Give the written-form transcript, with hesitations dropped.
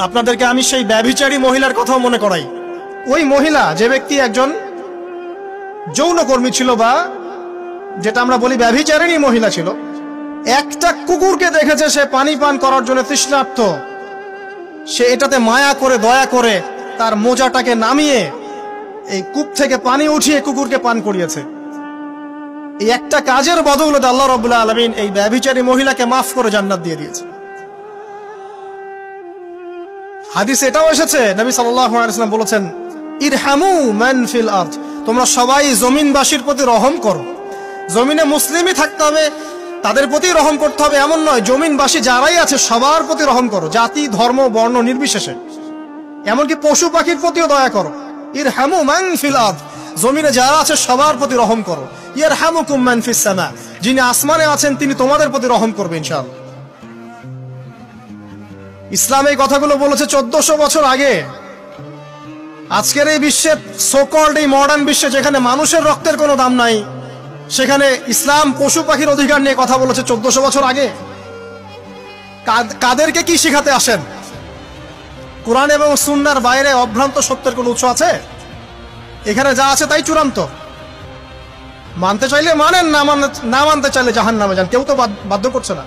আপনাদেরকে আমি সেই ব্যভিচারী মহিলার কথাও মনে করাই। ওই মহিলা, যে ব্যক্তি একজন যৌনকর্মী ছিল, বা যেটা আমরা বলি ব্যভিচারিণী মহিলা ছিল, একটা কুকুরকে দেখেছে সে পানি পান করার জন্য তৃষ্ণার্ত, সে এটাতে মায়া করে দয়া করে তার মোজাটাকে নামিয়ে এই কূপ থেকে পানি উঠিয়ে কুকুরকে পান করিয়েছে। এই একটা কাজের বদৌলতে আল্লাহ রাব্বুল আলামিন এই ব্যভিচারী মহিলাকে মাফ করে জান্নাত দিয়ে দিয়েছে। হাদিসে এটাও এসেছে, নবী সাল্লাল্লাহু আলাইহি ওয়াসাল্লাম বলেছেন, ইরহামু মান ফিল আরদ, তোমরা সবাই জমিনবাসীর প্রতি রহম করো। জমিনে মুসলিমই থাকতে হবে, তাদের প্রতি রহম করতে হবে এমন নয়, জমিনবাসী যারাই আছে সবার প্রতি রহম করো, জাতি ধর্ম বর্ণ নির্বিশেষে। এমনকি পশু পাখির প্রতিও দয়া করো। ইরহামু মান ফিল আরদ, জমিনে যারা আছে সবার প্রতি রহম করো। ইয়ারহামুকুম মান ফিস সামা, যিনি আসমানে আছেন তিনি তোমাদের প্রতি রহম করবেন ইনশাআল্লাহ। ইসলাম এই কথাগুলো বলেছে 1400 বছর আগে। আজকের এই বিশ্বে, সোকল্ড এই মডার্ন বিশ্বে, যেখানে মানুষের রক্তের কোনো দাম নাই, সেখানে ইসলাম পশু পাখির অধিকার নিয়ে কথা বলেছে 1400 বছর আগে। কাদেরকে কি শিখাতে আসেন? কোরআন এবং সুন্নাহর বাইরে অভ্রান্ত সত্যের কোনো উৎস আছে? এখানে যা আছে তাই চূড়ান্ত। মানতে চাইলে মানেন, না মানতে চাইলে জাহান্নামে যান, কেউ তো বাধ্য করছে না।